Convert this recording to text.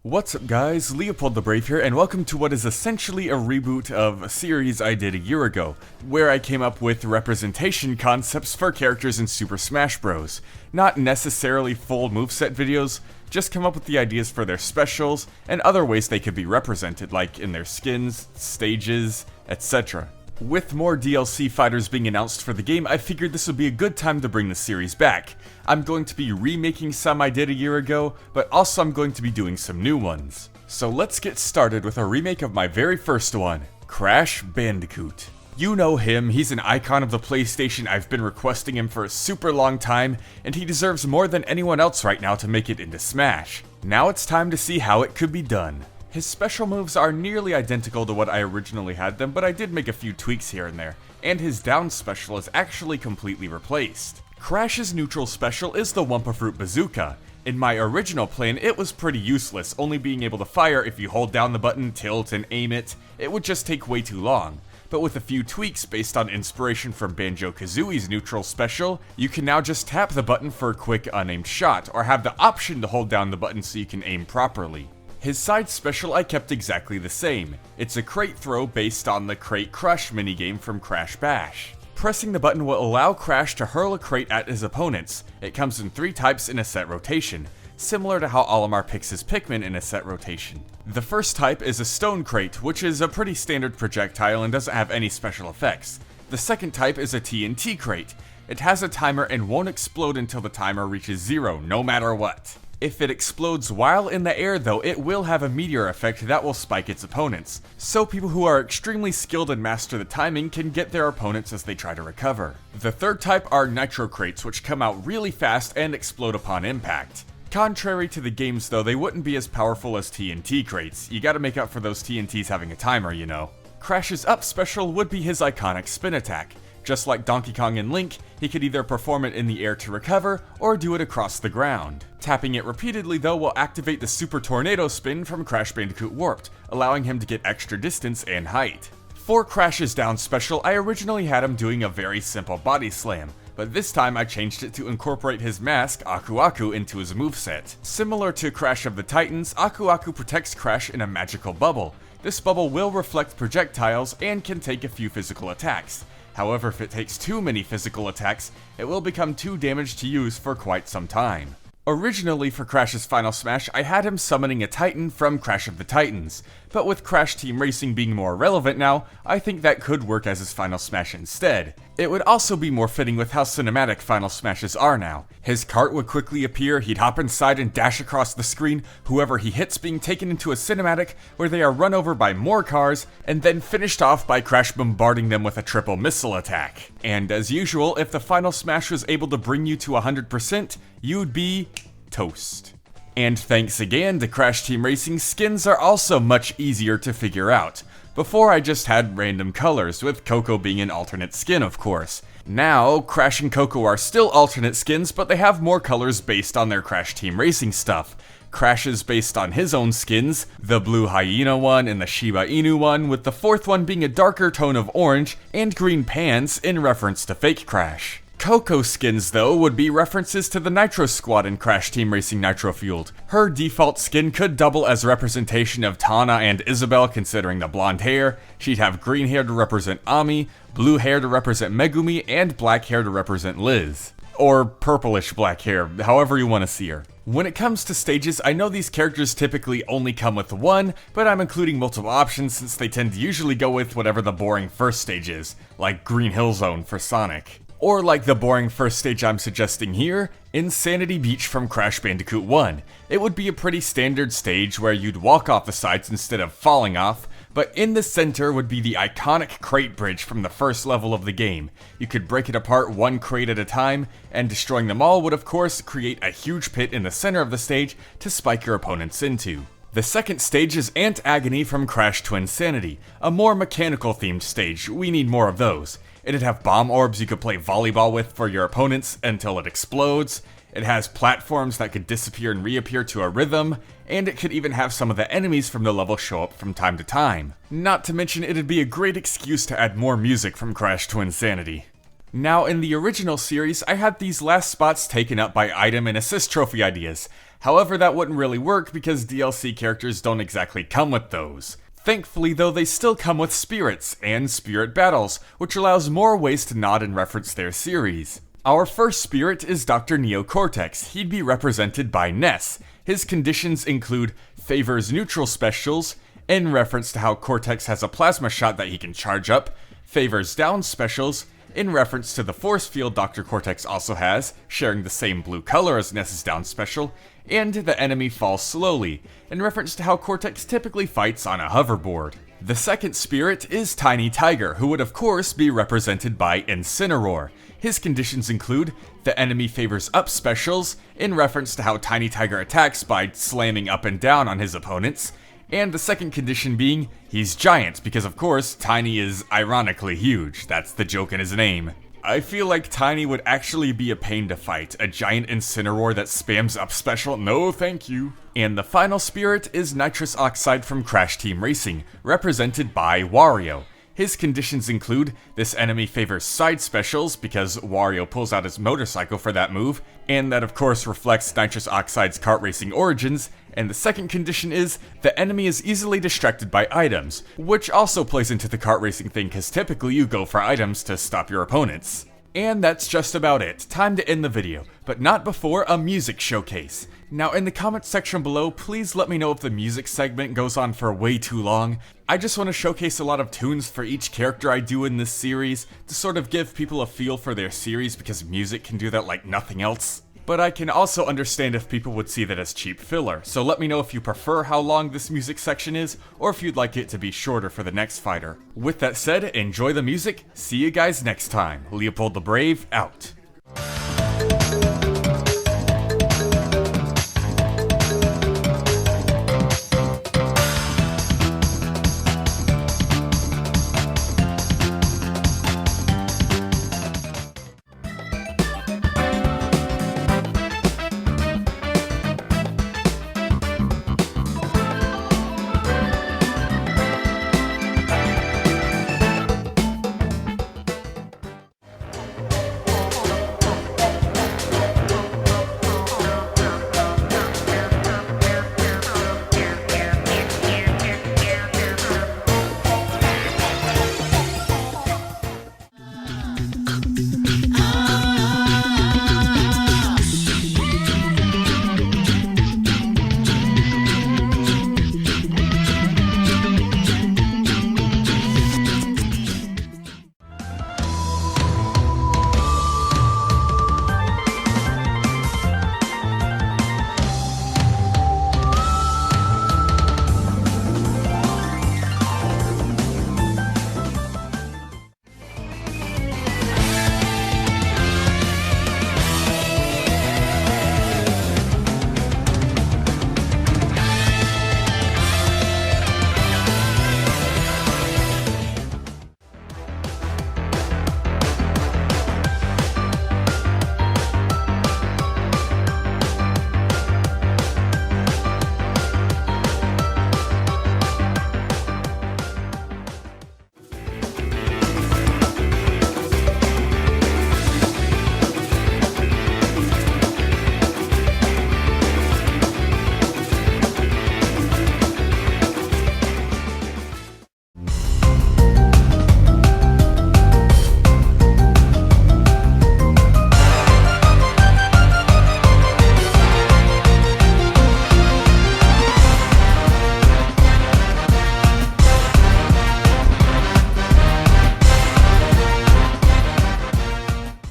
What's up guys, LeopoldTheBrave here, and welcome to what is essentially a reboot of a series I did a year ago, where I came up with representation concepts for characters in Super Smash Bros. Not necessarily full moveset videos, just come up with the ideas for their specials, and other ways they could be represented, like in their skins, stages, etc. With more DLC fighters being announced for the game, I figured this would be a good time to bring the series back. I'm going to be remaking some I did a year ago, but also I'm going to be doing some new ones. So let's get started with a remake of my very first one, Crash Bandicoot. You know him, he's an icon of the PlayStation. I've been requesting him for a super long time, and he deserves more than anyone else right now to make it into Smash. Now it's time to see how it could be done. His special moves are nearly identical to what I originally had them, but I did make a few tweaks here and there, and his down special is actually completely replaced. Crash's neutral special is the Wumpa Fruit Bazooka. In my original plan, it was pretty useless, only being able to fire if you hold down the button, tilt, and aim it. It would just take way too long. But with a few tweaks based on inspiration from Banjo-Kazooie's neutral special, you can now just tap the button for a quick unaimed shot, or have the option to hold down the button so you can aim properly. His side special I kept exactly the same. It's a crate throw based on the Crate Crush minigame from Crash Bash. Pressing the button will allow Crash to hurl a crate at his opponents. It comes in 3 types in a set rotation, similar to how Olimar picks his Pikmin in a set rotation. The first type is a stone crate, which is a pretty standard projectile and doesn't have any special effects. The second type is a TNT crate. It has a timer and won't explode until the timer reaches 0, no matter what. If it explodes while in the air though, it will have a meteor effect that will spike its opponents, so people who are extremely skilled and master the timing can get their opponents as they try to recover. The third type are nitro crates, which come out really fast and explode upon impact. Contrary to the games though, they wouldn't be as powerful as TNT crates. You gotta make up for those TNTs having a timer, you know. Crash's up special would be his iconic spin attack. Just like Donkey Kong and Link, he could either perform it in the air to recover, or do it across the ground. Tapping it repeatedly though will activate the Super Tornado Spin from Crash Bandicoot Warped, allowing him to get extra distance and height. For Crash's down special, I originally had him doing a very simple body slam, but this time I changed it to incorporate his mask, Aku Aku, into his moveset. Similar to Crash of the Titans, Aku Aku protects Crash in a magical bubble. This bubble will reflect projectiles and can take a few physical attacks. However, if it takes too many physical attacks, it will become too damaged to use for quite some time. Originally for Crash's Final Smash, I had him summoning a Titan from Crash of the Titans, but with Crash Team Racing being more relevant now, I think that could work as his Final Smash instead. It would also be more fitting with how cinematic Final Smashes are now. His cart would quickly appear, he'd hop inside and dash across the screen, whoever he hits being taken into a cinematic where they are run over by more cars, and then finished off by Crash bombarding them with a triple missile attack. And as usual, if the Final Smash was able to bring you to 100%, you'd be toast. And thanks again to Crash Team Racing, skins are also much easier to figure out. Before I just had random colors, with Coco being an alternate skin of course. Now, Crash and Coco are still alternate skins, but they have more colors based on their Crash Team Racing stuff. Crash is based on his own skins, the blue hyena one and the Shiba Inu one, with the fourth one being a darker tone of orange, and green pants in reference to fake Crash. Coco skins, though, would be references to the Nitro Squad in Crash Team Racing Nitro Fueled. Her default skin could double as representation of Tana and Isabelle considering the blonde hair. She'd have green hair to represent Ami, blue hair to represent Megumi, and black hair to represent Liz. Or purplish black hair, however you want to see her. When it comes to stages, I know these characters typically only come with one, but I'm including multiple options since they tend to usually go with whatever the boring first stage is, like Green Hill Zone for Sonic. Or like the boring first stage I'm suggesting here, Insanity Beach from Crash Bandicoot 1. It would be a pretty standard stage where you'd walk off the sides instead of falling off, but in the center would be the iconic crate bridge from the first level of the game. You could break it apart one crate at a time, and destroying them all would of course create a huge pit in the center of the stage to spike your opponents into. The second stage is Ant Agony from Crash Twinsanity, a more mechanical themed stage. We need more of those. It'd have bomb orbs you could play volleyball with for your opponents until it explodes. It has platforms that could disappear and reappear to a rhythm, and it could even have some of the enemies from the level show up from time to time. Not to mention it'd be a great excuse to add more music from Crash Twinsanity. Now in the original series, I had these last spots taken up by item and assist trophy ideas. However, that wouldn't really work because DLC characters don't exactly come with those. Thankfully though, they still come with spirits, and spirit battles, which allows more ways to nod and reference their series. Our first spirit is Dr. Neocortex. He'd be represented by Ness. His conditions include favors neutral specials, in reference to how Cortex has a plasma shot that he can charge up, favors down specials, in reference to the force field Dr. Cortex also has, sharing the same blue color as Ness's down special, and the enemy falls slowly, in reference to how Cortex typically fights on a hoverboard. The second spirit is Tiny Tiger, who would of course be represented by Incineroar. His conditions include the enemy favors up specials, in reference to how Tiny Tiger attacks by slamming up and down on his opponents, and the second condition being, he's giant, because of course, Tiny is ironically huge. That's the joke in his name. I feel like Tiny would actually be a pain to fight. A giant Incineroar that spams up special? No thank you. And the final spirit is Nitrous Oxide from Crash Team Racing, represented by Wario. His conditions include, this enemy favors side specials because Wario pulls out his motorcycle for that move, and that of course reflects Nitrous Oxide's kart racing origins, and the second condition is, the enemy is easily distracted by items, which also plays into the kart racing thing because typically you go for items to stop your opponents. And that's just about it. Time to end the video, but not before a music showcase. Now in the comments section below, please let me know if the music segment goes on for way too long. I just want to showcase a lot of tunes for each character I do in this series, to sort of give people a feel for their series because music can do that like nothing else. But I can also understand if people would see that as cheap filler, so let me know if you prefer how long this music section is, or if you'd like it to be shorter for the next fighter. With that said, enjoy the music, see you guys next time. Leopold the Brave, out.